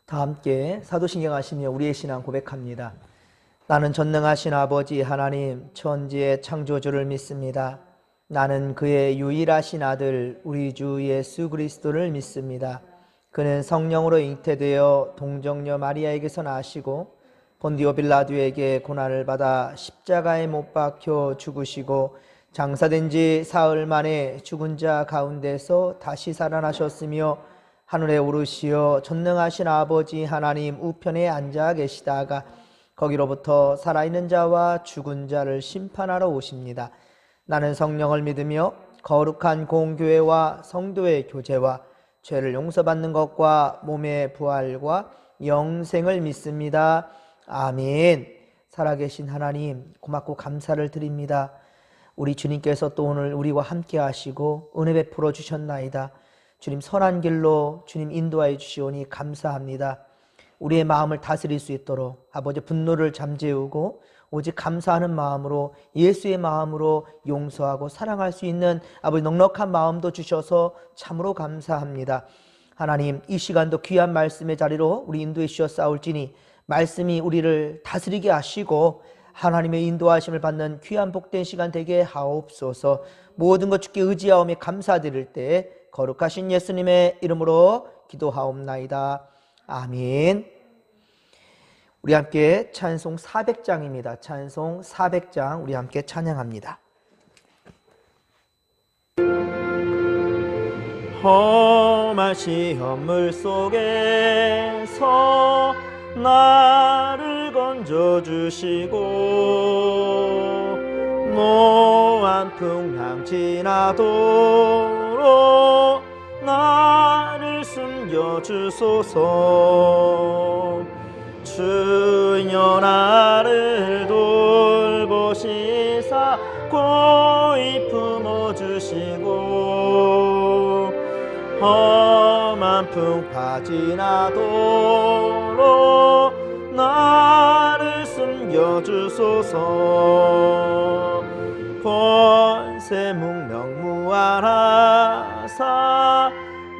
다 함께 사도신경 하시며 우리의 신앙 고백합니다. 나는 전능하신 아버지 하나님 천지의 창조주를 믿습니다. 나는 그의 유일하신 아들 우리 주 예수 그리스도를 믿습니다. 그는 성령으로 잉태되어 동정녀 마리아에게서 나시고 본디오 빌라도에게 고난을 받아 십자가에 못 박혀 죽으시고 장사된 지 사흘 만에 죽은 자 가운데서 다시 살아나셨으며 하늘에 오르시어 전능하신 아버지 하나님 우편에 앉아 계시다가 거기로부터 살아있는 자와 죽은 자를 심판하러 오십니다. 나는 성령을 믿으며 거룩한 공교회와 성도의 교제와 죄를 용서받는 것과 몸의 부활과 영생을 믿습니다. 아멘. 살아계신 하나님 고맙고 감사를 드립니다. 우리 주님께서 또 오늘 우리와 함께 하시고 은혜 베풀어 주셨나이다. 주님 선한 길로 주님 인도하여 주시오니 감사합니다. 우리의 마음을 다스릴 수 있도록 아버지 분노를 잠재우고 오직 감사하는 마음으로 예수의 마음으로 용서하고 사랑할 수 있는 아버지 넉넉한 마음도 주셔서 참으로 감사합니다. 하나님 이 시간도 귀한 말씀의 자리로 우리 인도해 주셨사올지니 말씀이 우리를 다스리게 하시고 하나님의 인도하심을 받는 귀한 복된 시간 되게 하옵소서. 모든 것 주께 의지하오며 감사드릴 때 거룩하신 예수님의 이름으로 기도하옵나이다. 아멘. 우리 함께 찬송 400장입니다. 찬송 400장 우리 함께 찬양합니다. 험한 시험 물속에서 나를 건져주시고 노한 풍랑 지나도록 나를 숨겨주소서. 주여 나를 돌보시사 고이 품어주시고 험한 풍파 지나도록 나를 숨겨주소서. 권세 문명 무한하사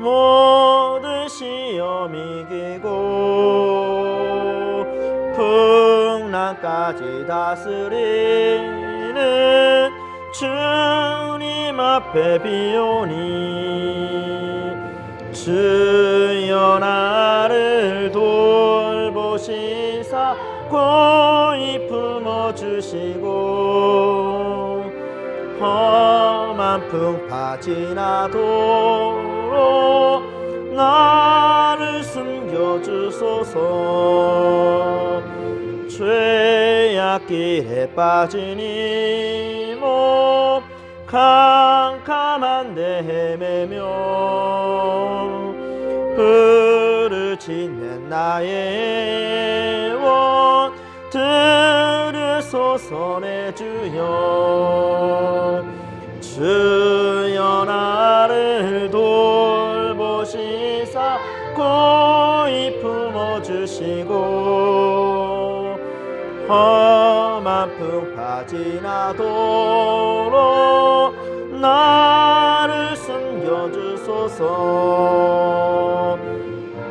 모든 시험 이기고 풍랑까지 다스리는 주님 앞에 비오니 주여 나를 돌보시사 고이 품어주시고 험한 풍파 지나도록 나를 숨겨주소서. 죄악길에 빠진 이 몸 캄캄한데 헤매며 부르짖는 나의 원 들으소서 내 주여. 주여 나를 돌보시사 고이 품어주시고 험한 풍파 지나도록 나를 숨겨주소서.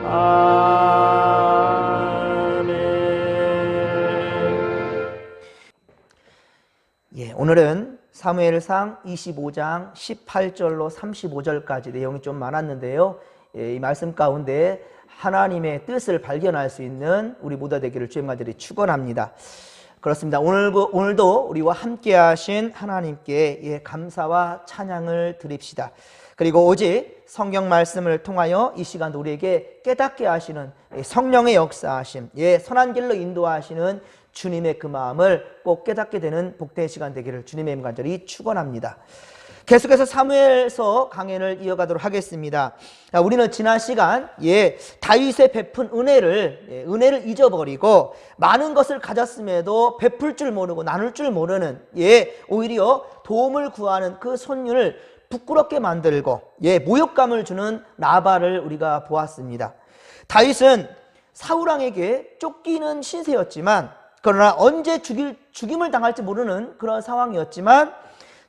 아멘. 오늘은 사무엘상 25장 18절로 35절까지 내용이 좀 많았는데요. 이 말씀 가운데 하나님의 뜻을 발견할 수 있는 우리 모두 되기를 주의 간절히 축원합니다. 그렇습니다. 오늘도 우리와 함께 하신 하나님께 감사와 찬양을 드립시다. 그리고 오직 성경 말씀을 통하여 이 시간도 우리에게 깨닫게 하시는 성령의 역사하심, 선한 길로 인도하시는 주님의 그 마음을 꼭 깨닫게 되는 복된 시간 되기를 주님의 이름 간절히 축원합니다. 계속해서 사무엘서 강해를 이어가도록 하겠습니다. 우리는 지난 시간 다윗의 베푼 은혜를 잊어버리고 많은 것을 가졌음에도 베풀 줄 모르고 나눌 줄 모르는 오히려 도움을 구하는 그 손율을 부끄럽게 만들고 모욕감을 주는 나발을 우리가 보았습니다. 다윗은 사울왕에게 쫓기는 신세였지만 그러나 언제 죽임을 당할지 모르는 그런 상황이었지만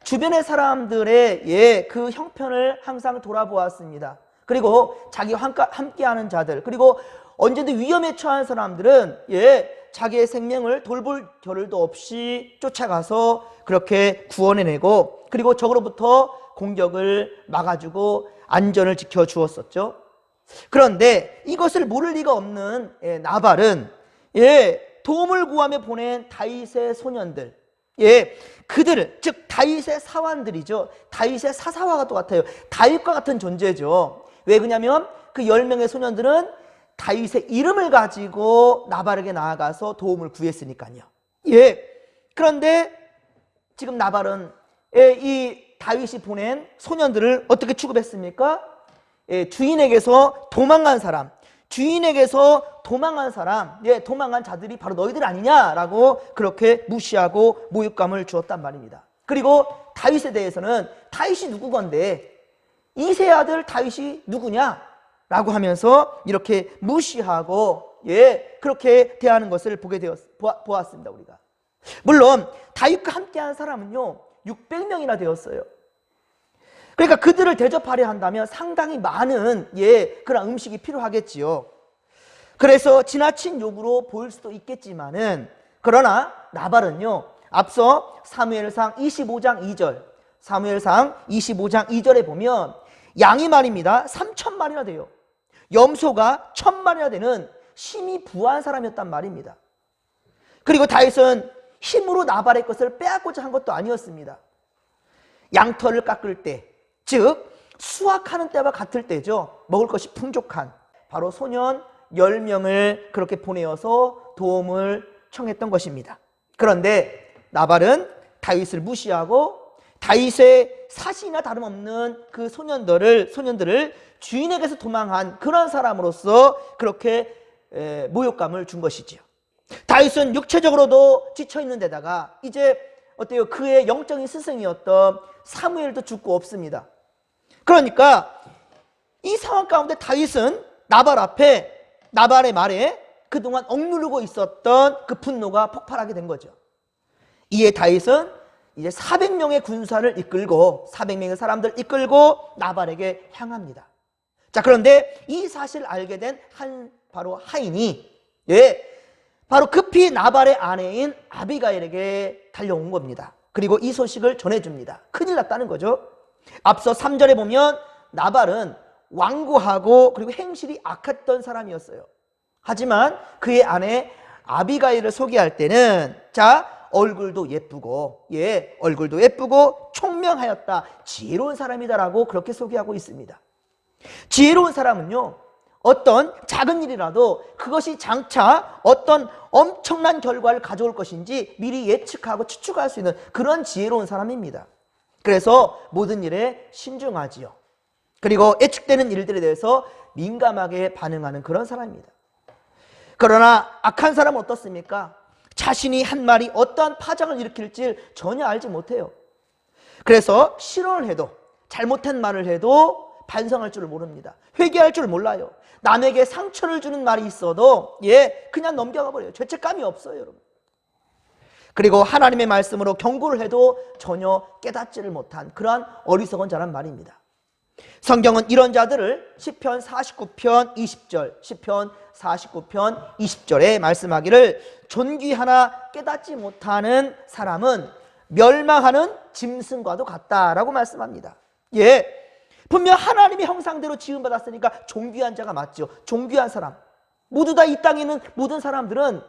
주변의 사람들의 그 형편을 항상 돌아보았습니다. 그리고 자기와 함께하는 자들, 그리고 언제든 위험에 처한 사람들은 자기의 생명을 돌볼 겨를도 없이 쫓아가서 그렇게 구원해내고, 그리고 적으로부터 공격을 막아주고 안전을 지켜주었었죠. 그런데 이것을 모를 리가 없는 나발은 도움을 구하며 보낸 다윗의 소년들, 그들을, 즉 다윗의 사환들이죠. 다윗의 사사와 똑같아요. 다윗과 같은 존재죠. 왜 그러냐면 그 10명의 소년들은 다윗의 이름을 가지고 나발에게 나아가서 도움을 구했으니까요. 그런데 지금 나발은 이 다윗이 보낸 소년들을 어떻게 취급했습니까? 주인에게서 도망간 사람, 도망간 자들이 바로 너희들 아니냐라고 그렇게 무시하고 모욕감을 주었단 말입니다. 그리고 다윗에 대해서는 다윗이 누구건데 이세 아들 다윗이 누구냐? 라고 하면서 이렇게 무시하고 그렇게 대하는 것을 보았습니다. 우리가 물론 다윗과 함께한 사람은요 600명이나 되었어요. 그러니까 그들을 대접하려 한다면 상당히 많은 그런 음식이 필요하겠지요. 그래서 지나친 요구로 보일 수도 있겠지만은, 그러나 나발은요 앞서 사무엘상 25장 2절에 보면 양이 말입니다 3,000마리나 돼요. 염소가 1,000마리나 되는 심히 부한 사람이었단 말입니다. 그리고 다윗은 힘으로 나발의 것을 빼앗고자 한 것도 아니었습니다. 양털을 깎을 때, 즉 수확하는 때와 같을 때죠. 먹을 것이 풍족한 바로 소년 10명을 그렇게 보내어서 도움을 청했던 것입니다. 그런데 나발은 다윗을 무시하고 다윗의 사신이나 다름없는 그 소년들을 주인에게서 도망한 그런 사람으로서 그렇게 모욕감을 준 것이지요. 다윗은 육체적으로도 지쳐있는 데다가 이제 어때요? 그의 영적인 스승이었던 사무엘도 죽고 없습니다. 그러니까 이 상황 가운데 다윗은 나발의 말에 그동안 억누르고 있었던 그 분노가 폭발하게 된 거죠. 이에 다윗은 이제 400명의 군사를 이끌고 400명의 사람들을 이끌고 나발에게 향합니다. 자, 그런데 이 사실을 알게 된 바로 하인이 바로 급히 나발의 아내인 아비가일에게 달려온 겁니다. 그리고 이 소식을 전해줍니다. 큰일 났다는 거죠. 앞서 3절에 보면 나발은 완고하고 그리고 행실이 악했던 사람이었어요. 하지만 그의 아내 아비가일을 소개할 때는 얼굴도 예쁘고 총명하였다, 지혜로운 사람이다라고 그렇게 소개하고 있습니다. 지혜로운 사람은요 어떤 작은 일이라도 그것이 장차 어떤 엄청난 결과를 가져올 것인지 미리 예측하고 추측할 수 있는 그런 지혜로운 사람입니다. 그래서 모든 일에 신중하지요. 그리고 예측되는 일들에 대해서 민감하게 반응하는 그런 사람입니다. 그러나 악한 사람은 어떻습니까? 자신이 한 말이 어떠한 파장을 일으킬지 전혀 알지 못해요. 그래서 실언을 해도, 잘못한 말을 해도 반성할 줄을 모릅니다. 회개할 줄 몰라요. 남에게 상처를 주는 말이 있어도 그냥 넘겨가 버려요. 죄책감이 없어요, 여러분. 그리고 하나님의 말씀으로 경고를 해도 전혀 깨닫지를 못한 그러한 어리석은 자란 말입니다. 성경은 이런 자들을 시편 49편 20절에 말씀하기를 존귀하나 깨닫지 못하는 사람은 멸망하는 짐승과도 같다라고 말씀합니다. 분명 하나님의 형상대로 지음받았으니까 존귀한 자가 맞죠. 존귀한 사람, 모두 다 이 땅에 있는 모든 사람들은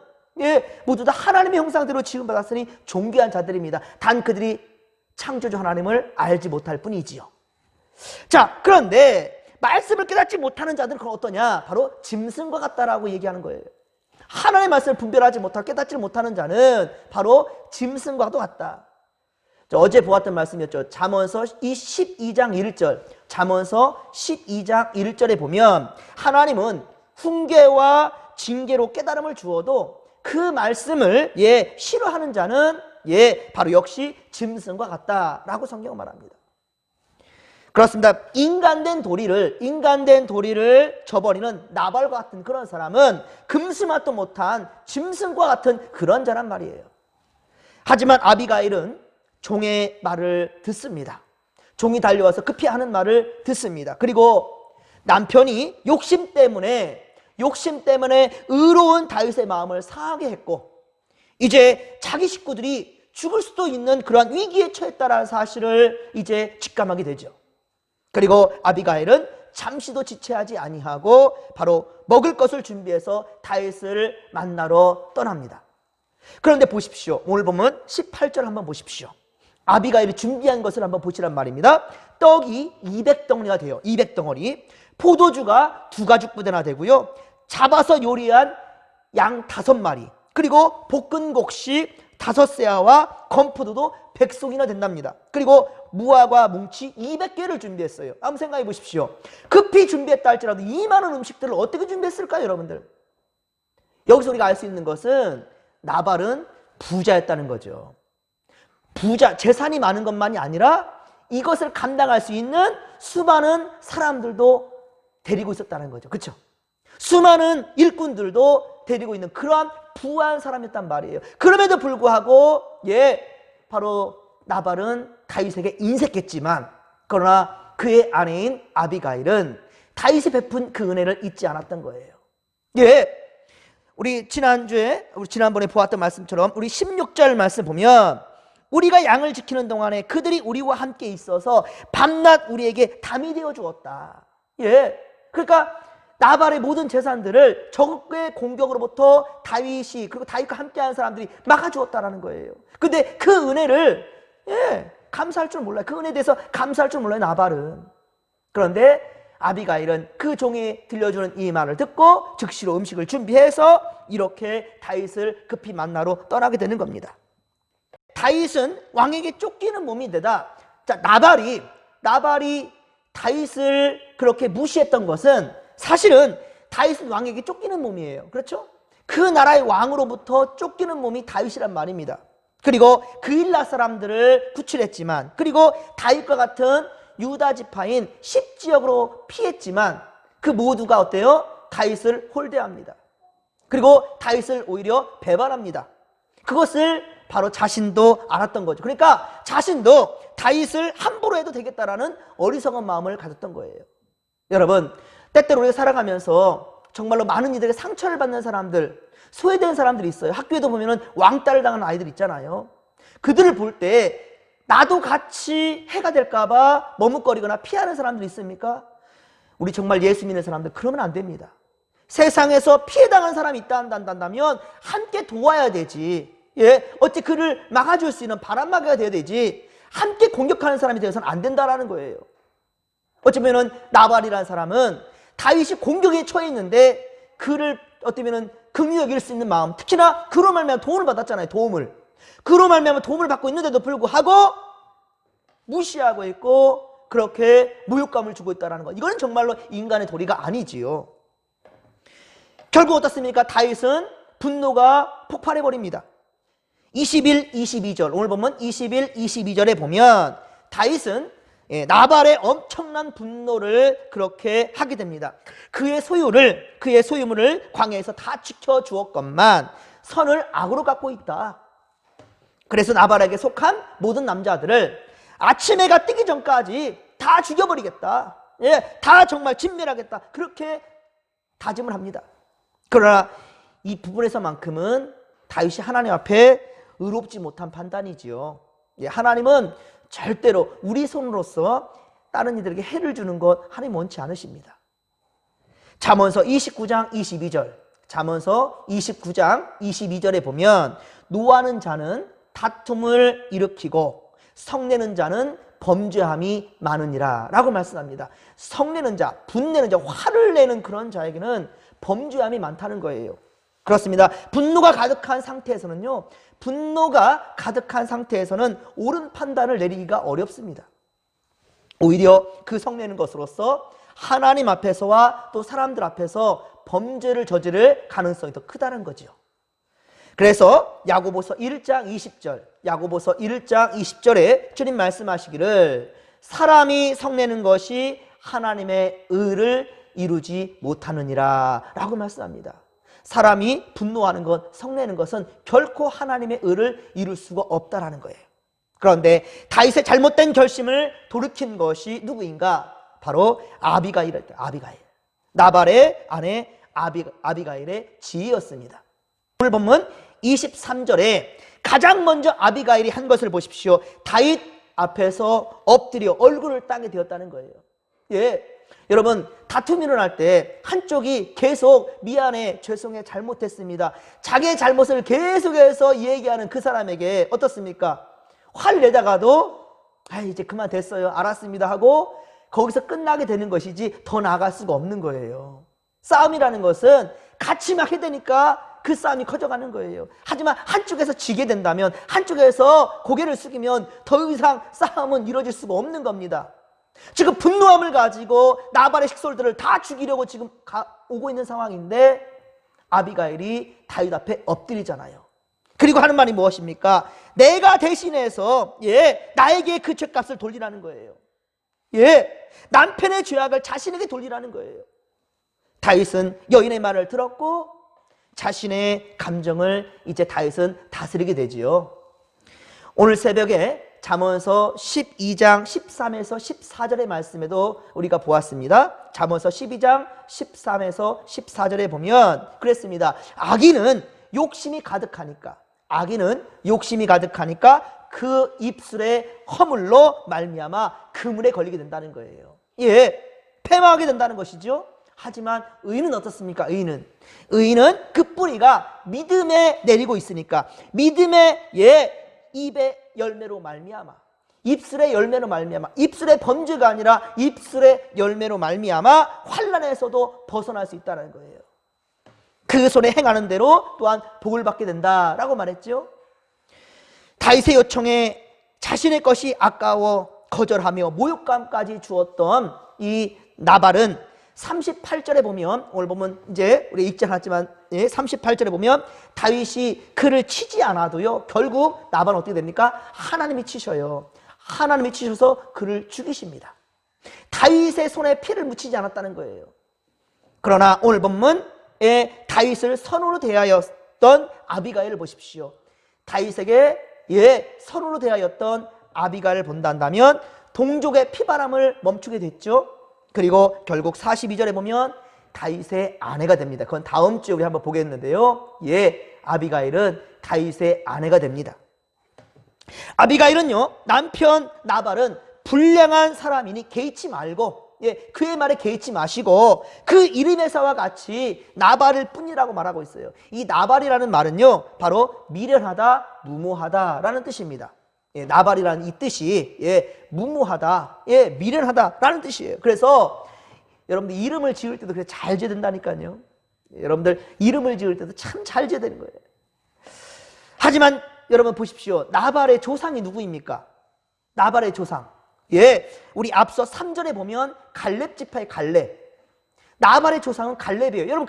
모두 다 하나님의 형상대로 지음받았으니 존귀한 자들입니다. 단 그들이 창조주 하나님을 알지 못할 뿐이지요. 자, 그런데 말씀을 깨닫지 못하는 자들은 그건 어떠냐? 바로 짐승과 같다라고 얘기하는 거예요. 하나님의 말씀을 분별하지 못하고 깨닫지 못하는 자는 바로 짐승과도 같다. 어제 보았던 말씀이었죠. 잠언서 12장 1절, 잠언서 12장 1절에 보면 하나님은 훈계와 징계로 깨달음을 주어도 그 말씀을 싫어하는 자는 바로 역시 짐승과 같다라고 성경은 말합니다. 그렇습니다. 인간된 도리를 저버리는 나발과 같은 그런 사람은 금스맛도 못한 짐승과 같은 그런 자란 말이에요. 하지만 아비가일은 종의 말을 듣습니다. 종이 달려와서 급히 하는 말을 듣습니다. 그리고 남편이 욕심 때문에 욕심 때문에 의로운 다윗의 마음을 상하게 했고, 이제 자기 식구들이 죽을 수도 있는 그러한 위기에 처했다는 사실을 이제 직감하게 되죠. 그리고 아비가일은 잠시도 지체하지 아니하고 바로 먹을 것을 준비해서 다윗을 만나러 떠납니다. 그런데 보십시오. 오늘 보면 18절 한번 보십시오. 아비가일이 준비한 것을 한번 보시란 말입니다. 떡이 200덩어리가 돼요. 200덩어리. 포도주가 2가죽부대나 되고요. 잡아서 요리한 양 5마리, 그리고 볶은 곡식 5세아와 건포도도 100송이나 된답니다. 그리고 무화과 뭉치 200개를 준비했어요. 한번 생각해 보십시오. 급히 준비했다 할지라도 이 많은 음식들을 어떻게 준비했을까요, 여러분들? 여기서 우리가 알 수 있는 것은 나발은 부자였다는 거죠. 부자, 재산이 많은 것만이 아니라 이것을 감당할 수 있는 수많은 사람들도 데리고 있었다는 거죠. 그렇죠? 수많은 일꾼들도 데리고 있는 그러한 부한 사람이었단 말이에요. 그럼에도 불구하고 바로 나발은 다윗에게 인색했지만, 그러나 그의 아내인 아비가일은 다윗이 베푼 그 은혜를 잊지 않았던 거예요. 우리 지난번에 보았던 말씀처럼 우리 16절 말씀 보면, 우리가 양을 지키는 동안에 그들이 우리와 함께 있어서 밤낮 우리에게 담이 되어 주었다. 그러니까 나발의 모든 재산들을 적의 공격으로부터 다윗이, 그리고 다윗과 함께하는 사람들이 막아주었다라는 거예요. 근데 그 은혜를 감사할 줄 몰라요. 그 은혜에 대해서 감사할 줄 몰라요, 나발은. 그런데 아비가일은 그 종이 들려주는 이 말을 듣고 즉시로 음식을 준비해서 이렇게 다윗을 급히 만나러 떠나게 되는 겁니다. 다윗은 왕에게 쫓기는 몸인데다, 나발이 다윗을 그렇게 무시했던 것은 사실은 다윗은 왕에게 쫓기는 몸이에요. 그렇죠? 그 나라의 왕으로부터 쫓기는 몸이 다윗이란 말입니다. 그리고 그일라 사람들을 구출했지만, 그리고 다윗과 같은 유다 지파인 10지역으로 피했지만, 그 모두가 어때요? 다윗을 홀대합니다. 그리고 다윗을 오히려 배반합니다. 그것을 바로 자신도 알았던 거죠. 그러니까 자신도 다윗을 함부로 해도 되겠다라는 어리석은 마음을 가졌던 거예요. 여러분, 때때로 우리가 살아가면서 정말로 많은 이들에게 상처를 받는 사람들, 소외된 사람들이 있어요. 학교에도 보면은 왕따를 당하는 아이들 있잖아요. 그들을 볼 때 나도 같이 해가 될까봐 머뭇거리거나 피하는 사람들이 있습니까? 우리 정말 예수 믿는 사람들 그러면 안 됩니다. 세상에서 피해당한 사람이 있다 한다면 함께 도와야 되지. 어찌 그를 막아줄 수 있는 바람막이가 되어야 되지, 함께 공격하는 사람이 되어서는 안 된다라는 거예요. 어쩌면은 나발이라는 사람은 다윗이 공격에 처해 있는데 그를 어쩌면은 긍휼히 여길 수 있는 마음, 특히나 그로 말미암아 도움을 받았잖아요. 그로 말미암아 도움을 받고 있는데도 불구하고 무시하고 있고 그렇게 모욕감을 주고 있다는 것, 이거는 정말로 인간의 도리가 아니지요. 결국 어떻습니까? 다윗은 분노가 폭발해 버립니다. 21, 22절, 오늘 보면 21, 22절에 보면 다윗은 나발의 엄청난 분노를 그렇게 하게 됩니다. 그의 소유물을 광야에서 다 지켜주었건만 선을 악으로 갚고 있다. 그래서 나발에게 속한 모든 남자들을 아침 해가 뜨기 전까지 다 죽여버리겠다. 다 정말 진멸하겠다. 그렇게 다짐을 합니다. 그러나 이 부분에서만큼은 다윗이 하나님 앞에 의롭지 못한 판단이지요. 하나님은 절대로 우리 손으로서 다른 이들에게 해를 주는 것 하나님 원치 않으십니다. 잠언서 29장 22절, 잠언서 29장 22절에 보면 노하는 자는 다툼을 일으키고 성내는 자는 범죄함이 많으니라 라고 말씀합니다. 성내는 자, 분내는 자, 화를 내는 그런 자에게는 범죄함이 많다는 거예요. 그렇습니다. 분노가 가득한 상태에서는 옳은 판단을 내리기가 어렵습니다. 오히려 그 성내는 것으로서 하나님 앞에서와 또 사람들 앞에서 범죄를 저지를 가능성이 더 크다는 거죠. 그래서 야고보서 1장 20절에 주님 말씀하시기를 사람이 성내는 것이 하나님의 의를 이루지 못하느니라 라고 말씀합니다. 사람이 분노하는 것, 성내는 것은 결코 하나님의 의를 이룰 수가 없다라는 거예요. 그런데 다윗의 잘못된 결심을 돌이킨 것이 누구인가? 바로 아비가일. 나발의 아내 아비가일의 지혜였습니다. 오늘 본문 23절에 가장 먼저 아비가일이 한 것을 보십시오. 다윗 앞에서 엎드려 얼굴을 땅에 대었다는 거예요. 예, 여러분 다툼이 일어날 때 한쪽이 계속 미안해, 죄송해, 잘못했습니다, 자기의 잘못을 계속해서 얘기하는 그 사람에게 어떻습니까? 화를 내다가도 이제 그만 됐어요, 알았습니다 하고 거기서 끝나게 되는 것이지 더 나아갈 수가 없는 거예요. 싸움이라는 것은 같이 막 해대니까 그 싸움이 커져가는 거예요. 하지만 한쪽에서 지게 된다면, 한쪽에서 고개를 숙이면 더 이상 싸움은 이루어질 수가 없는 겁니다. 지금 분노함을 가지고 나발의 식솔들을 다 죽이려고 지금 오고 있는 상황인데 아비가일이 다윗 앞에 엎드리잖아요. 그리고 하는 말이 무엇입니까? 내가 대신해서 나에게 그 죄값을 돌리라는 거예요. 남편의 죄악을 자신에게 돌리라는 거예요. 다윗은 여인의 말을 들었고 자신의 감정을 이제 다윗은 다스리게 되지요. 오늘 새벽에 잠언서 12장 13에서 14절의 말씀에도 우리가 보았습니다. 잠언서 12장 13에서 14절에 보면 그랬습니다. 악인은 욕심이 가득하니까 그 입술의 허물로 말미암아 그물에 걸리게 된다는 거예요. 패망하게 된다는 것이죠. 하지만 의인은 어떻습니까? 의인은 그 뿌리가 믿음에 내리고 있으니까 믿음의 입의 열매로 말미암아, 입술의 열매로 말미암아, 입술의 범죄가 아니라 입술의 열매로 말미암아 환난에서도 벗어날 수 있다는 거예요. 그 손에 행하는 대로 또한 복을 받게 된다라고 말했죠. 다윗의 요청에 자신의 것이 아까워 거절하며 모욕감까지 주었던 이 나발은 38절에 보면, 오늘 보면 이제 우리 읽지 않았지만 38절에 보면 다윗이 그를 치지 않아도요 결국 나발은 어떻게 됩니까? 하나님이 치셔요. 하나님이 치셔서 그를 죽이십니다. 다윗의 손에 피를 묻히지 않았다는 거예요. 그러나 오늘 본문에 다윗을 선으로 대하였던 아비가일을 보십시오. 다윗에게 선으로 대하였던 아비가일을 본다면 동족의 피바람을 멈추게 됐죠. 그리고 결국 42절에 보면 다윗의 아내가 됩니다. 그건 다음 주에 우리 한번 보겠는데요. 아비가일은 다윗의 아내가 됩니다. 아비가일은요, 남편 나발은 불량한 사람이니 개의치 말고, 그의 말에 개의치 마시고 그 이름에서와 같이 나발을 뿐이라고 말하고 있어요. 이 나발이라는 말은요 바로 미련하다, 무모하다라는 뜻입니다. 나발이라는 이 뜻이 무모하다, 미련하다라는 뜻이에요. 그래서 여러분들 이름을 지을 때도 그래 잘 지어야 된다니까요. 여러분들 이름을 지을 때도 참 잘 지어야 되는 거예요. 하지만 여러분 보십시오. 나발의 조상이 누구입니까? 나발의 조상. 우리 앞서 3절에 보면 갈렙 지파의 갈렙. 나발의 조상은 갈렙이에요. 여러분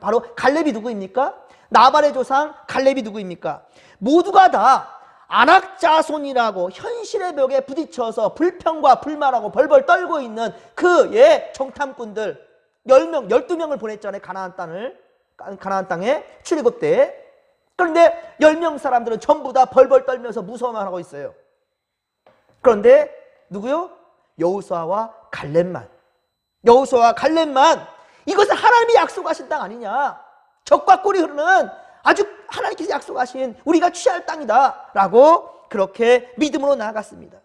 바로 갈렙이 누구입니까? 나발의 조상 갈렙이 누구입니까? 모두가 다 안악 자손이라고 현실의 벽에 부딪혀서 불평과 불만하고 벌벌 떨고 있는 그 정탐꾼들 10명, 12명을 보냈잖아요. 가나안 땅에 출애굽 때. 그런데 10명 사람들은 전부 다 벌벌 떨면서 무서워만 하고 있어요. 그런데 누구요? 여호수아와 갈렙만 이것은 하나님이 약속하신 땅 아니냐, 적과 꿀이 흐르는 아주 하나님께서 약속하신 우리가 취할 땅이다 라고 그렇게 믿음으로 나아갔습니다.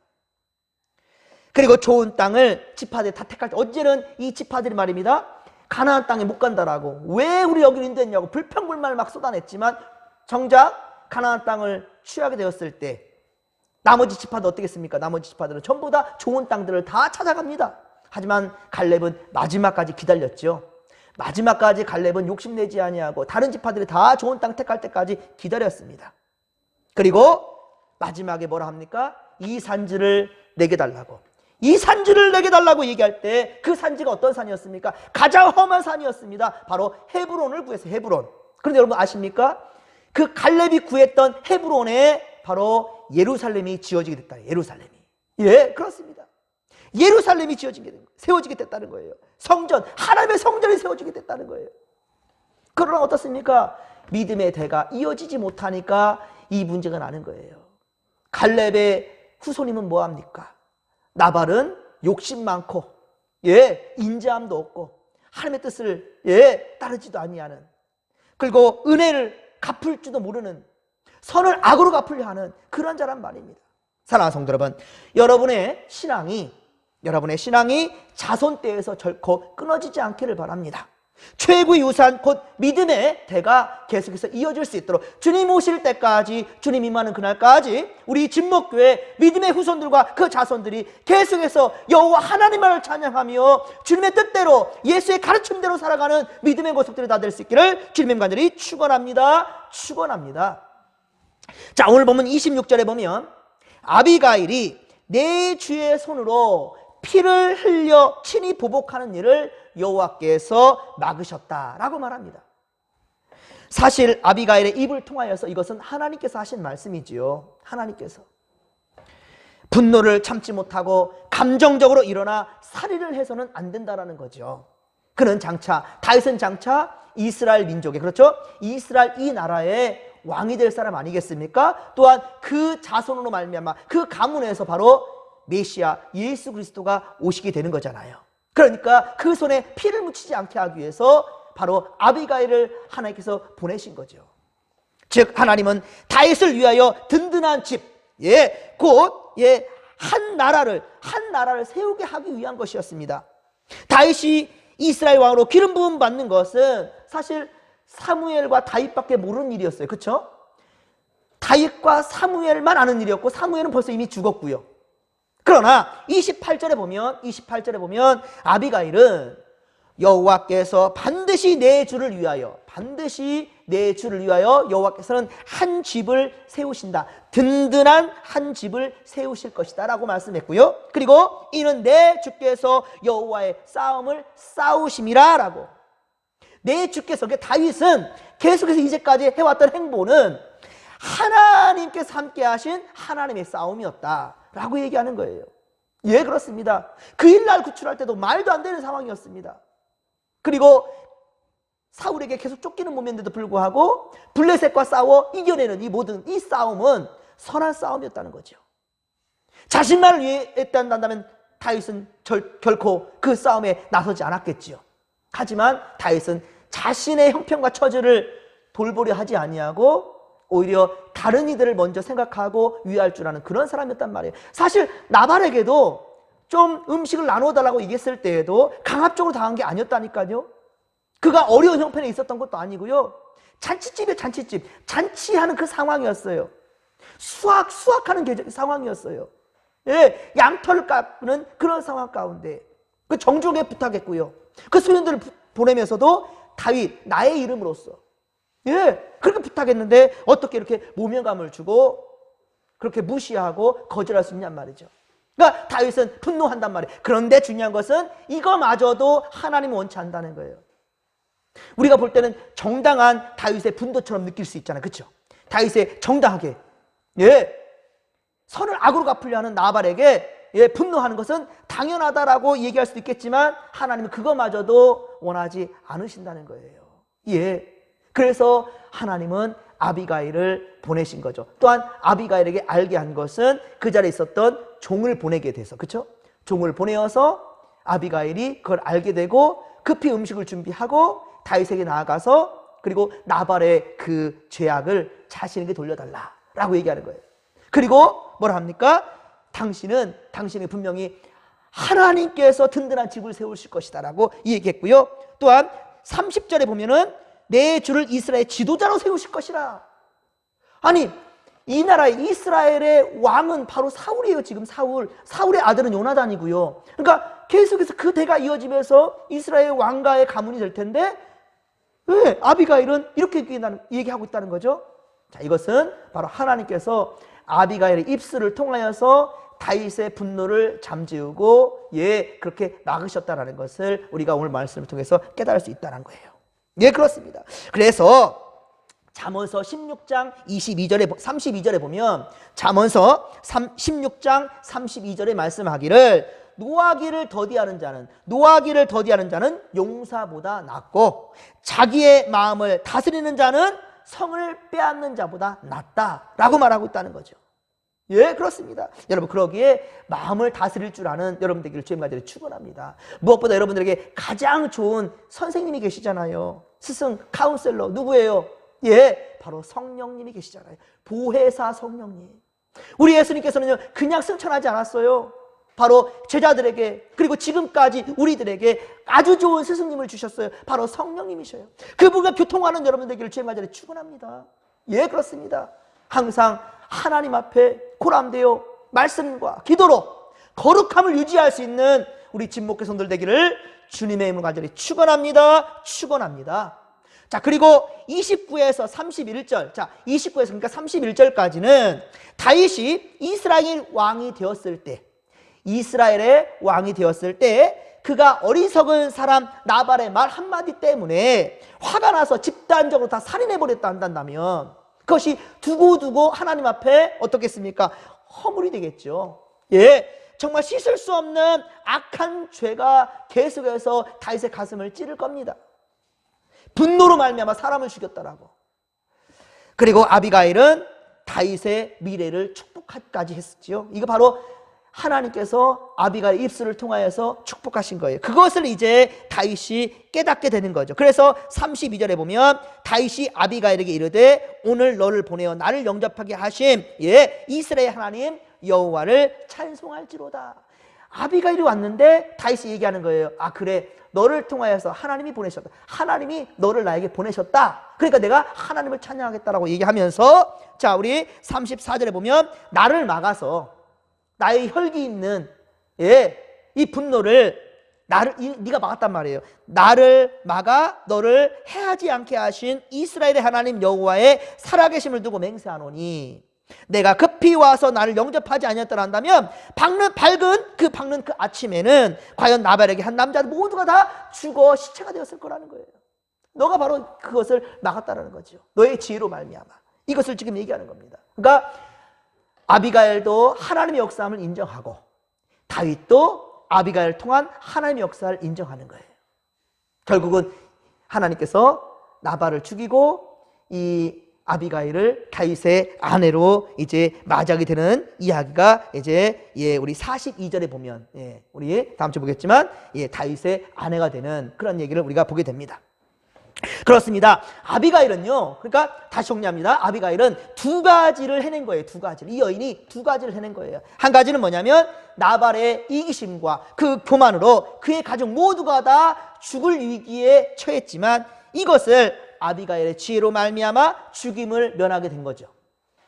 그리고 좋은 땅을 지파들이 다 택할 때 어제는 이 지파들이 말입니다, 가나안 땅에 못 간다라고, 왜 우리 여기를 인도했냐고 불평불만을 막 쏟아냈지만 정작 가나안 땅을 취하게 되었을 때 나머지 지파들 어떻게 했습니까? 나머지 지파들은 전부 다 좋은 땅들을 다 찾아갑니다. 하지만 갈렙은 마지막까지 기다렸죠. 마지막까지 갈렙은 욕심내지 아니하고 다른 지파들이 다 좋은 땅 택할 때까지 기다렸습니다. 그리고 마지막에 뭐라 합니까? 이 산지를 내게 달라고. 이 산지를 내게 달라고 얘기할 때 그 산지가 어떤 산이었습니까? 가장 험한 산이었습니다. 바로 헤브론을 구해서 헤브론. 그런데 여러분 아십니까? 그 갈렙이 구했던 헤브론에 바로 예루살렘이 지어지게 됐다. 예루살렘이. 그렇습니다. 예루살렘이 세워지게 됐다는 거예요. 성전, 하나님의 성전이 세워지게 됐다는 거예요. 그러나 어떻습니까? 믿음의 대가 이어지지 못하니까 이 문제가 나는 거예요. 갈렙의 후손님은 뭐합니까? 나발은 욕심 많고 인자함도 없고 하나님의 뜻을 따르지도 아니하는, 그리고 은혜를 갚을 줄도 모르는, 선을 악으로 갚으려 하는 그런 자란 말입니다. 사랑하는 성도 여러분, 여러분의 신앙이 자손때에서 결코 끊어지지 않기를 바랍니다. 최고의 유산 곧 믿음의 대가 계속해서 이어질 수 있도록 주님 오실 때까지, 주님 임하는 그날까지 우리 진목교회 믿음의 후손들과 그 자손들이 계속해서 여호와 하나님만을 찬양하며 주님의 뜻대로 예수의 가르침대로 살아가는 믿음의 모습들이 다 될 수 있기를 주님의 간절히 축원합니다. 자, 오늘 보면 26절에 보면 아비가일이 내 주의 손으로 피를 흘려 친히 보복하는 일을 여호와께서 막으셨다라고 말합니다. 사실 아비가일의 입을 통하여서 이것은 하나님께서 하신 말씀이지요. 하나님께서 분노를 참지 못하고 감정적으로 일어나 살인을 해서는 안 된다라는 거죠. 다윗은 장차 이스라엘 민족의, 그렇죠? 이스라엘 이 나라의 왕이 될 사람 아니겠습니까? 또한 그 자손으로 말미암아 그 가문에서 바로 메시아 예수 그리스도가 오시게 되는 거잖아요. 그러니까 그 손에 피를 묻히지 않게 하기 위해서 바로 아비가일을 하나님께서 보내신 거죠. 즉 하나님은 다윗을 위하여 든든한 집, 한 나라를 세우게 하기 위한 것이었습니다. 다윗이 이스라엘 왕으로 기름 부음 받는 것은 사실 사무엘과 다윗밖에 모르는 일이었어요. 그렇죠? 다윗과 사무엘만 아는 일이었고, 사무엘은 벌써 이미 죽었고요. 그러나 28절에 보면 아비가일은 여호와께서 반드시 내 주를 위하여 여호와께서는 한 집을 세우신다, 든든한 한 집을 세우실 것이다 라고 말씀했고요. 그리고 이는 내 주께서 여호와의 싸움을 싸우심이라 라고. 내 주께서, 다윗은 계속해서 이제까지 해왔던 행보는 하나님께서 함께 하신 하나님의 싸움이었다 라고 얘기하는 거예요. 그렇습니다. 그 일날 구출할 때도 말도 안 되는 상황이었습니다. 그리고 사울에게 계속 쫓기는 몸인데도 불구하고 블레셋과 싸워 이겨내는 이 싸움은 선한 싸움이었다는 거죠. 자신만을 위해 했단다면 다윗은 결코 그 싸움에 나서지 않았겠지요. 하지만 다윗은 자신의 형편과 처지를 돌보려 하지 아니하고 오히려 다른 이들을 먼저 생각하고 위할 줄 아는 그런 사람이었단 말이에요. 사실 나발에게도 좀 음식을 나눠달라고 얘기했을 때에도 강압적으로 당한 게 아니었다니까요. 그가 어려운 형편에 있었던 것도 아니고요. 잔치하는 그 상황이었어요. 수확하는 상황이었어요. 양털을 깎는 그런 상황 가운데 그 정족에 부탁했고요. 그 소년들을 보내면서도 다윗 나의 이름으로써 그렇게 부탁했는데 어떻게 이렇게 모멸감을 주고 그렇게 무시하고 거절할 수 있냔 말이죠. 그러니까 다윗은 분노한단 말이에요. 그런데 중요한 것은 이거마저도 하나님은 원치 않는다는 거예요. 우리가 볼 때는 정당한 다윗의 분노처럼 느낄 수 있잖아요. 그렇죠? 다윗의 정당하게 선을 악으로 갚으려 하는 나발에게 분노하는 것은 당연하다라고 얘기할 수도 있겠지만 하나님은 그거마저도 원하지 않으신다는 거예요. 그래서 하나님은 아비가일을 보내신 거죠. 또한 아비가일에게 알게 한 것은 그 자리에 있었던 종을 보내게 돼서, 그렇죠? 종을 보내어서 아비가일이 그걸 알게 되고 급히 음식을 준비하고 다윗에게 나아가서 그리고 나발의 그 죄악을 자신에게 돌려달라라고 얘기하는 거예요. 그리고 뭐라 합니까? 당신이 분명히 하나님께서 든든한 집을 세우실 것이다 라고 얘기했고요. 또한 30절에 보면은 내 주를 이스라엘 지도자로 세우실 것이라. 아니, 이 나라의 이스라엘의 왕은 바로 사울이에요. 지금 사울의 아들은 요나단이고요. 그러니까 계속해서 그 대가 이어지면서 이스라엘 왕가의 가문이 될 텐데 왜 아비가일은 이렇게 얘기하고 있다는 거죠? 자, 이것은 바로 하나님께서 아비가일의 입술을 통하여서 다윗의 분노를 잠재우고 그렇게 막으셨다는 것을 우리가 오늘 말씀을 통해서 깨달을 수 있다는 거예요. 그렇습니다. 그래서 잠언서 16장 32절에 보면 잠언서 16장 32절에 말씀하기를 노하기를 더디하는 자는 용사보다 낫고 자기의 마음을 다스리는 자는 성을 빼앗는 자보다 낫다라고 말하고 있다는 거죠. 예, 그렇습니다. 여러분, 그러기에 마음을 다스릴 줄 아는 여러분 되기를 주의 말들이 축원합니다. 무엇보다 여러분들에게 가장 좋은 선생님이 계시잖아요. 스승, 카운셀러 누구예요? 예, 바로 성령님이 계시잖아요. 보혜사 성령님. 우리 예수님께서는요, 그냥 승천하지 않았어요. 바로 제자들에게, 그리고 지금까지 우리들에게 아주 좋은 스승님을 주셨어요. 바로 성령님이셔요. 그분과 교통하는 여러분 되기를 주의 말들이 축원합니다. 예, 그렇습니다. 항상 하나님 앞에 고람되어 말씀과 기도로 거룩함을 유지할 수 있는 우리 진목회 성도들 되기를 주님의 이름으로 간절히 축원합니다. 축원합니다. 자, 그리고 29에서 31절, 자, 29에서 그러니까 31절까지는 다윗이 이스라엘 왕이 되었을 때, 이스라엘의 왕이 되었을 때 그가 어리석은 사람 나발의 말 한마디 때문에 화가 나서 집단적으로 다 살인해버렸다 한다면 그것이 두고두고 하나님 앞에 어떻겠습니까? 허물이 되겠죠. 예, 정말 씻을 수 없는 악한 죄가 계속해서 다윗의 가슴을 찌를 겁니다. 분노로 말미암아 사람을 죽였다라고. 그리고 아비가일은 다윗의 미래를 축복까지 했었지요. 이거 바로 하나님께서 아비가일 입술을 통하여서 축복하신 거예요. 그것을 이제 다윗이 깨닫게 되는 거죠. 그래서 32절에 보면 다윗이 아비가일에게 이르되 오늘 너를 보내어 나를 영접하게 하심 예 이스라엘 하나님 여호와를 찬송할지로다. 아비가일이 왔는데 다윗이 얘기하는 거예요. 아 그래, 너를 통하여서 하나님이 보내셨다. 하나님이 너를 나에게 보내셨다. 그러니까 내가 하나님을 찬양하겠다라고 얘기하면서 자 우리 34절에 보면 나를 막아서 나의 혈기 있는 이 분노를 네가 막았단 말이에요. 나를 막아 너를 해하지 않게 하신 이스라엘의 하나님 여호와의 살아계심을 두고 맹세하노니 내가 급히 와서 나를 영접하지 아니었더라 한다면 박는 그 아침에는 과연 나발에게 한 남자들 모두가 다 죽어 시체가 되었을 거라는 거예요. 너가 바로 그것을 막았다라는 거죠. 너의 지혜로 말미암아. 이것을 지금 얘기하는 겁니다. 그러니까 아비가일도 하나님의 역사함을 인정하고 다윗도 아비가일을 통한 하나님의 역사를 인정하는 거예요. 결국은 하나님께서 나발을 죽이고 이 아비가일을 다윗의 아내로 이제 맞이하게 되는 이야기가 이제 우리 42절에 보면 우리 다음 주에 보겠지만 다윗의 아내가 되는 그런 얘기를 우리가 보게 됩니다. 그렇습니다. 아비가일은요, 그러니까 다시 정리합니다. 아비가일은 두 가지를 해낸 거예요. 두 가지를. 이 여인이 두 가지를 해낸 거예요. 한 가지는 뭐냐면 나발의 이기심과 그 교만으로 그의 가족 모두가 다 죽을 위기에 처했지만 이것을 아비가일의 지혜로 말미암아 죽임을 면하게 된 거죠.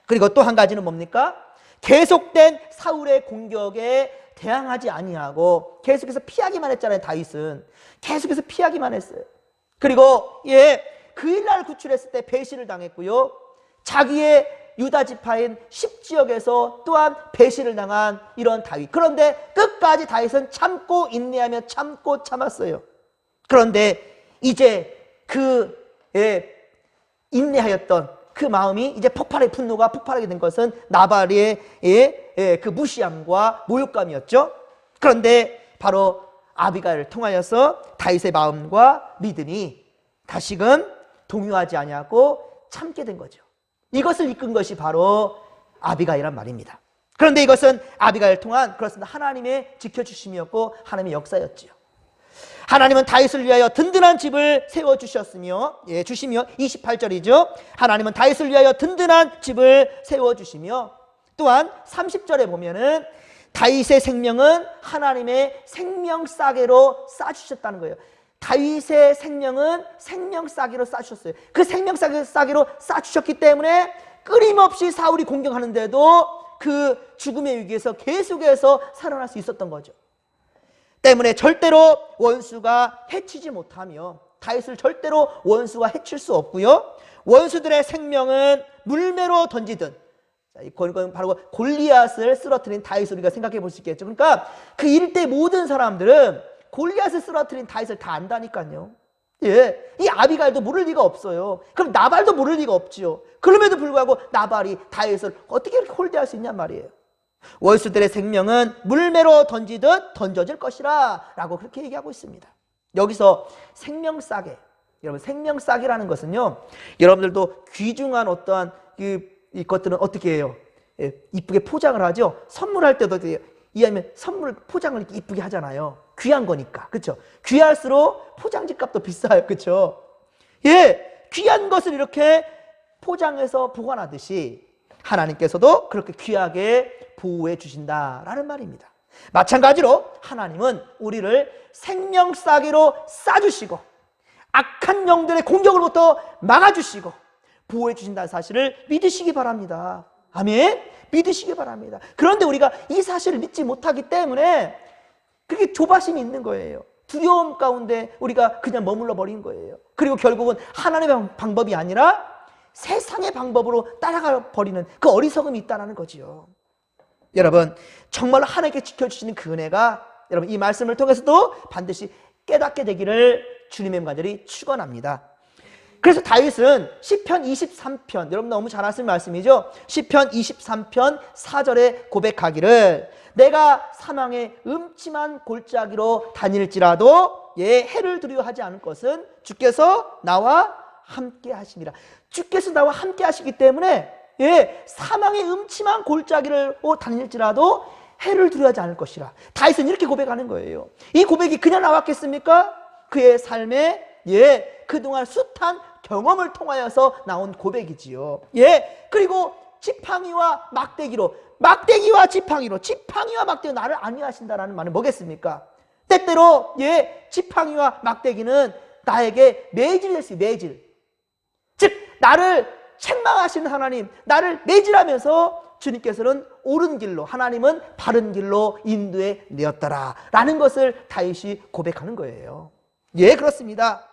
그리고 또 한 가지는 뭡니까? 계속된 사울의 공격에 대항하지 아니하고 계속해서 피하기만 했잖아요. 다윗은 계속해서 피하기만 했어요. 그리고 그 일날 구출했을 때 배신을 당했고요. 자기의 유다 지파인 10지역에서 또한 배신을 당한 이런 다윗. 그런데 끝까지 다윗은 참고 인내하며 참고 참았어요. 그런데 이제 인내하였던 그 마음이 이제 분노가 폭발하게 된 것은 나발의 그 무시함과 모욕감이었죠. 그런데 바로 아비가일을 통하여서 다윗의 마음과 믿음이 다시금 동요하지 아니하고 참게 된 거죠. 이것을 이끈 것이 바로 아비가일이란 말입니다. 그런데 이것은 아비가일을 통한 그렇습니다. 하나님의 지켜주심이었고 하나님의 역사였지요. 하나님은 다윗을 위하여 든든한 집을 세워주셨으며 주시며 28절이죠. 하나님은 다윗을 위하여 든든한 집을 세워주시며 또한 30절에 보면은 다윗의 생명은 하나님의 생명싸개로 싸주셨다는 거예요. 다윗의 생명은 생명싸개로 싸주셨어요. 그 생명싸개로 싸주셨기 때문에 끊임없이 사울이 공격하는데도 그 죽음의 위기에서 계속해서 살아날 수 있었던 거죠. 때문에 절대로 원수가 해치지 못하며 다윗을 절대로 원수가 해칠 수 없고요. 원수들의 생명은 물매로 던지든 이건 바로 골리앗을 쓰러뜨린 다윗을 우리가 생각해 볼 수 있겠죠. 그러니까 그 일대 모든 사람들은 골리앗을 쓰러뜨린 다윗을 다 안다니까요. 이 아비가일도 모를 리가 없어요. 그럼 나발도 모를 리가 없지요. 그럼에도 불구하고 나발이 다윗을 어떻게 이렇게 홀대할 수 있냔 말이에요. 원수들의 생명은 물매로 던지듯 던져질 것이라 라고 그렇게 얘기하고 있습니다. 여기서 생명싸개, 여러분 생명싸개라는 것은요, 여러분들도 귀중한 어떠한 이 것들은 어떻게 해요? 이쁘게 포장을 하죠. 선물할 때도 이해하면 선물 포장을 이렇게 이쁘게 하잖아요. 귀한 거니까. 그렇죠? 귀할수록 포장지 값도 비싸요. 그렇죠? 예, 귀한 것을 이렇게 포장해서 보관하듯이 하나님께서도 그렇게 귀하게 보호해 주신다라는 말입니다. 마찬가지로 하나님은 우리를 생명싸개로 싸주시고 악한 영들의 공격으로부터 막아주시고 보호해 주신다는 사실을 믿으시기 바랍니다. 아멘? 믿으시기 바랍니다. 그런데 우리가 이 사실을 믿지 못하기 때문에 그렇게 조바심이 있는 거예요. 두려움 가운데 우리가 그냥 머물러 버린 거예요. 그리고 결국은 하나님의 방법이 아니라 세상의 방법으로 따라가 버리는 그 어리석음이 있다는 거지요. 여러분, 정말로 하나님께 지켜주시는 그 은혜가 여러분 이 말씀을 통해서도 반드시 깨닫게 되기를 주님의 간절히 축원합니다. 그래서 다윗은 시편 23편, 여러분 너무 잘 아시는 말씀이죠. 시편 23편 4절에 고백하기를 내가 사망의 음침한 골짜기로 다닐지라도 해를 두려워하지 않을 것은 주께서 나와 함께 하시니라. 주께서 나와 함께 하시기 때문에 사망의 음침한 골짜기를 다닐지라도 해를 두려워하지 않을 것이라. 다윗은 이렇게 고백하는 거예요. 이 고백이 그냥 나왔겠습니까? 그의 삶에 그동안 숱한 경험을 통하여서 나온 고백이지요. 그리고 지팡이와 막대기로, 막대기와 지팡이로, 지팡이와 막대기로 나를 안위하신다라는 말은 뭐겠습니까? 때때로 지팡이와 막대기는 나에게 매질이 될 수 있어요. 매질. 즉 나를 책망하시는 하나님, 나를 매질하면서 주님께서는 옳은 길로, 하나님은 바른 길로 인도해 내었더라 라는 것을 다윗이 고백하는 거예요. 그렇습니다.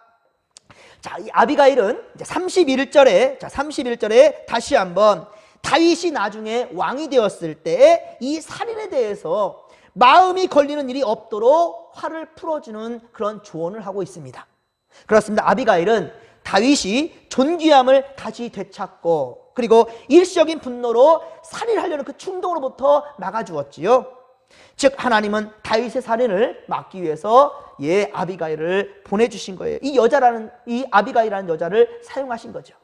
자, 이 아비가일은 이제 31절에 다시 한번 다윗이 나중에 왕이 되었을 때 이 살인에 대해서 마음이 걸리는 일이 없도록 화를 풀어주는 그런 조언을 하고 있습니다. 그렇습니다. 아비가일은 다윗이 존귀함을 다시 되찾고 그리고 일시적인 분노로 살인하려는 그 충동으로부터 막아주었지요. 즉 하나님은 다윗의 살인을 막기 위해서 아비가일을 보내주신 거예요. 이 아비가일이라는 여자를 사용하신 거죠.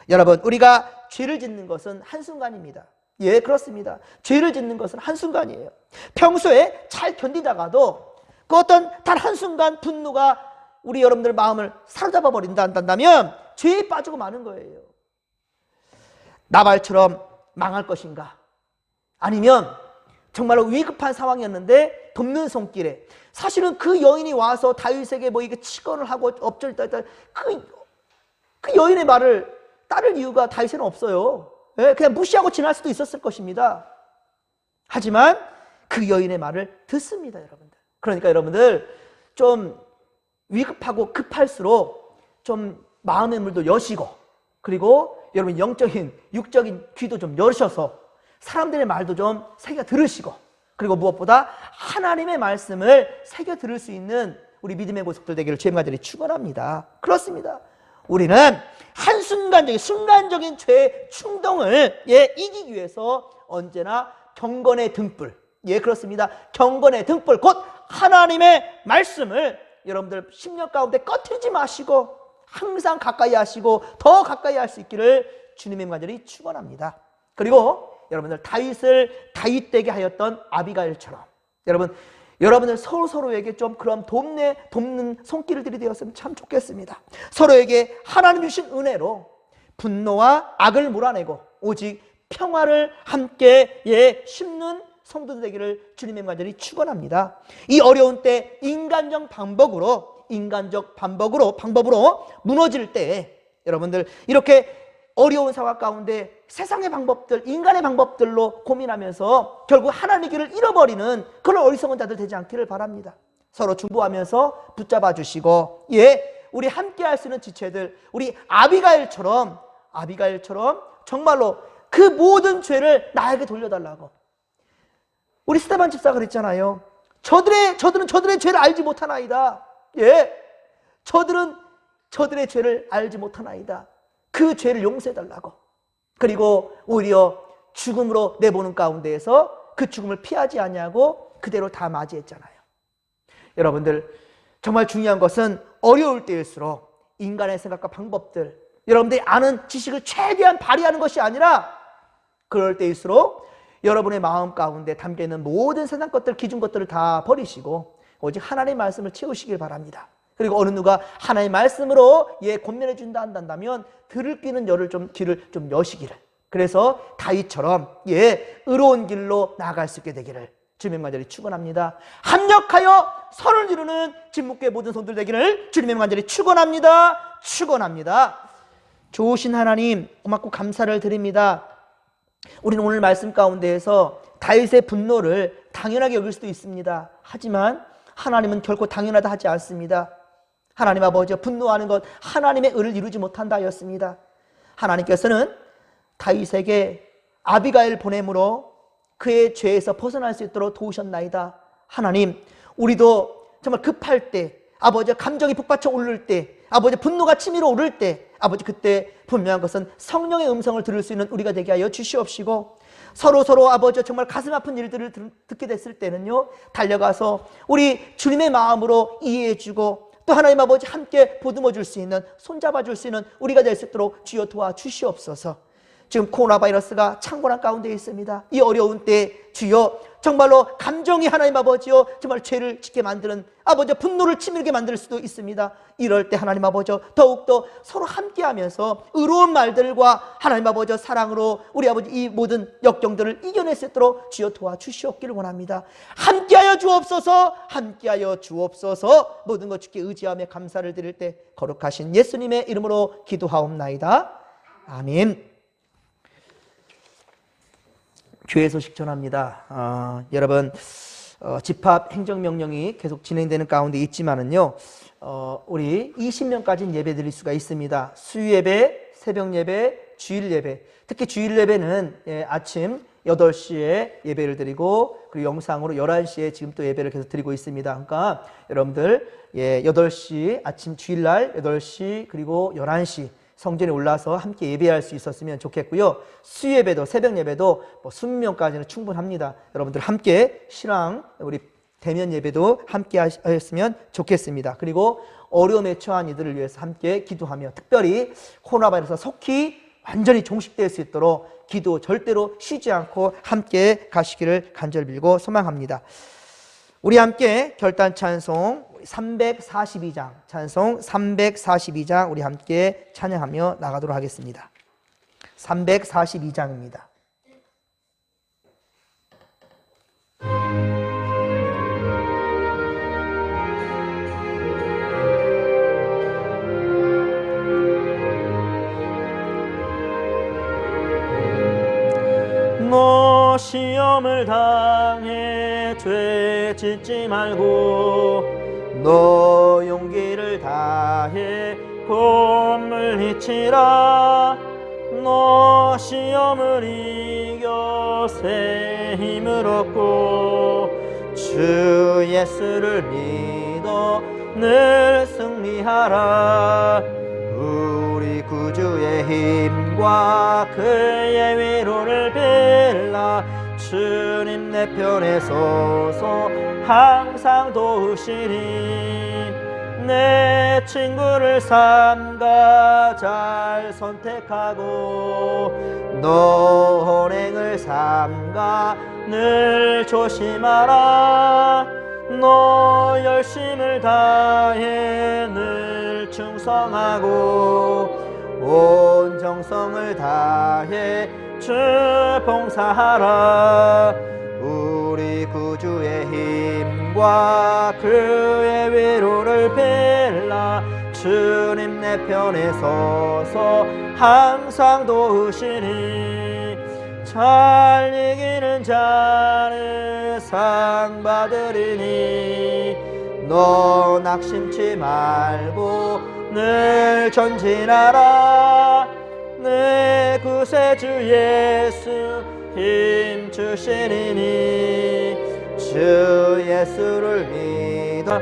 여러분, 우리가 죄를 짓는 것은 한순간입니다. 그렇습니다. 죄를 짓는 것은 한순간이에요. 평소에 잘 견디다가도 그 어떤 단 한순간 분노가 우리 여러분들 마음을 사로잡아 버린다면 죄에 빠지고 마는 거예요. 나발처럼 망할 것인가? 아니면 정말로 위급한 상황이었는데 돕는 손길에 사실은 그 여인이 와서 다윗에게 뭐 이게 치건을 하고 엎절다 그 여인의 말을 따를 이유가 다윗에는 없어요. 그냥 무시하고 지날 수도 있었을 것입니다. 하지만 그 여인의 말을 듣습니다, 여러분들. 그러니까 여러분들 좀 위급하고 급할수록 좀 마음의 물도 여시고 그리고 여러분 영적인 육적인 귀도 좀 열으셔서 사람들의 말도 좀 새겨 들으시고 그리고 무엇보다 하나님의 말씀을 새겨 들을 수 있는 우리 믿음의 고속들 되기를 주의 간절히 축원합니다. 그렇습니다. 우리는 순간적인 죄의 충동을 이기기 위해서 언제나 경건의 등불, 그렇습니다. 경건의 등불 곧 하나님의 말씀을 여러분들 심령 가운데 꺼트리지 마시고 항상 가까이 하시고 더 가까이 할 수 있기를 주님의 간절히 축원합니다. 그리고 여러분들 다윗을 다윗되게 하였던 아비가일처럼 여러분들 서로에게 좀 그런 돕는 손길을 들이대었으면 참 좋겠습니다. 서로에게 하나님 주신 은혜로 분노와 악을 몰아내고 오직 평화를 함께 심는 성도들 되기를 주님의 간절히 축원합니다. 이 어려운 때 인간적 방법으로 무너질 때 여러분들 이렇게 어려운 상황 가운데 세상의 방법들, 인간의 방법들로 고민하면서 결국 하나님의 길을 잃어버리는 그런 어리석은 자들 되지 않기를 바랍니다. 서로 중보하면서 붙잡아 주시고 우리 함께 할 수 있는 지체들, 우리 아비가일처럼 정말로 그 모든 죄를 나에게 돌려달라고. 우리 스테반 집사가 그랬잖아요. 저들은 저들의 죄를 알지 못하나이다. 저들의 죄를 알지 못하나이다. 그 죄를 용서해달라고. 그리고 오히려 죽음으로 내보는 가운데에서 그 죽음을 피하지 아니하고 그대로 다 맞이했잖아요. 여러분들 정말 중요한 것은 어려울 때일수록 인간의 생각과 방법들, 여러분들이 아는 지식을 최대한 발휘하는 것이 아니라 그럴 때일수록 여러분의 마음 가운데 담겨있는 모든 세상 것들, 기준 것들을 다 버리시고 오직 하나님의 말씀을 채우시길 바랍니다. 그리고 어느 누가 하나님의 말씀으로 권면해 준다 한다면 들을 끼는 귀를 좀 여시기를, 그래서 다윗처럼 의로운 길로 나아갈 수 있게 되기를 주님의 간절히 축원합니다. 합력하여 선을 이루는 진묵교의 모든 성도들 되기를 주님의 간절히 축원합니다. 축원합니다. 좋으신 하나님, 고맙고 감사를 드립니다. 우리는 오늘 말씀 가운데에서 다윗의 분노를 당연하게 여길 수도 있습니다. 하지만 하나님은 결코 당연하다 하지 않습니다. 하나님 아버지가 분노하는 것, 하나님의 의를 이루지 못한다 하였습니다. 하나님께서는 다윗에게 아비가일 보냄으로 그의 죄에서 벗어날 수 있도록 도우셨나이다. 하나님, 우리도 정말 급할 때, 아버지의 감정이 북받쳐 오를 때, 아버지의 분노가 치밀어 오를 때, 아버지 그때 분명한 것은 성령의 음성을 들을 수 있는 우리가 되게 하여 주시옵시고, 서로 아버지 정말 가슴 아픈 일들을 듣게 됐을 때는요, 달려가서 우리 주님의 마음으로 이해해주고 또 하나님 아버지 함께 보듬어 줄 수 있는, 손잡아 줄 수 있는 우리가 될 수 있도록 주여 도와주시옵소서. 지금 코로나 바이러스가 창궐한 가운데 있습니다. 이 어려운 때 주여 정말로 감정이 하나님 아버지요 정말 죄를 짓게 만드는, 아버지 분노를 치밀게 만들 수도 있습니다. 이럴 때 하나님 아버지 더욱더 서로 함께하면서 의로운 말들과 하나님 아버지 사랑으로 우리 아버지 이 모든 역경들을 이겨낼 수 있도록 주여 도와주시옵기를 원합니다. 함께하여 주옵소서. 함께하여 주옵소서. 모든 것 주께 의지하며 감사를 드릴 때 거룩하신 예수님의 이름으로 기도하옵나이다. 아멘. 교회 소식 전합니다. 여러분, 집합 행정명령이 계속 진행되는 가운데 있지만은요, 우리 20명까지는 예배 드릴 수가 있습니다. 수요예배, 새벽예배, 주일예배. 특히 주일예배는 아침 8시에 예배를 드리고, 그리고 영상으로 11시에 지금 또 예배를 계속 드리고 있습니다. 그러니까 여러분들 8시, 아침 주일날 8시, 그리고 11시 성전에 올라서 함께 예배할 수 있었으면 좋겠고요. 수예배도, 새벽 예배도 20명까지는 충분합니다. 여러분들 함께 신앙, 우리 대면 예배도 함께 하셨으면 좋겠습니다. 그리고 어려움에 처한 이들을 위해서 함께 기도하며, 특별히 코로나 바이러스가 속히 완전히 종식될 수 있도록 기도 절대로 쉬지 않고 함께 가시기를 간절히 빌고 소망합니다. 우리 함께 결단 찬송 342장, 찬송 342장 우리 함께 찬양하며 나가도록 하겠습니다. 342장입니다. 너 시험을 당해 죄 짓지 말고, 너 용기를 다해 곰을 잊히라. 너 시험을 이겨 새 힘을 얻고, 주 예수를 믿어 늘 승리하라. 우리 구주의 힘과 그의 위로를 빌라. 주님 내 편에 서서 항상 도우시니, 내 친구를 삼가 잘 선택하고, 너 혼행을 삼가 늘 조심하라. 너 열심을 다해 늘 충성하고, 온 정성을 다해 주 봉사하라. 우리 구주의 힘과 그의 위로를 빌라. 주님 내 편에 서서 항상 도우시니, 잘 이기는 자는 상 받으리니. 너 낙심치 말고 늘 전진하라. 내 구세주 예수 힘 주시리니. 주 예수를 믿어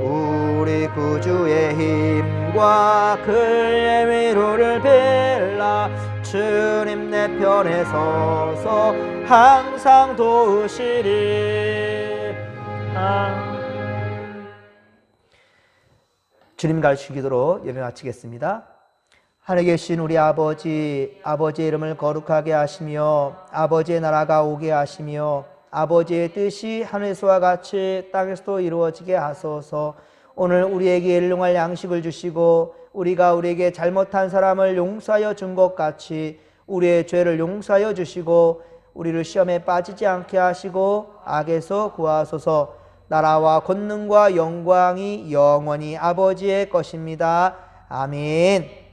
우리 구주의 힘과 그의 위로를 빌라. 주님 내 편에 서서 항상 도우시리. 주님 가르치신 기도로 예배 마치겠습니다. 하늘에 계신 우리 아버지, 아버지의 이름을 거룩하게 하시며 아버지의 나라가 오게 하시며 아버지의 뜻이 하늘에서와 같이 땅에서도 이루어지게 하소서. 오늘 우리에게 일용할 양식을 주시고 우리가 우리에게 잘못한 사람을 용서하여 준 것 같이 우리의 죄를 용서하여 주시고 우리를 시험에 빠지지 않게 하시고 악에서 구하소서. 나라와 권능과 영광이 영원히 아버지의 것입니다. 아멘.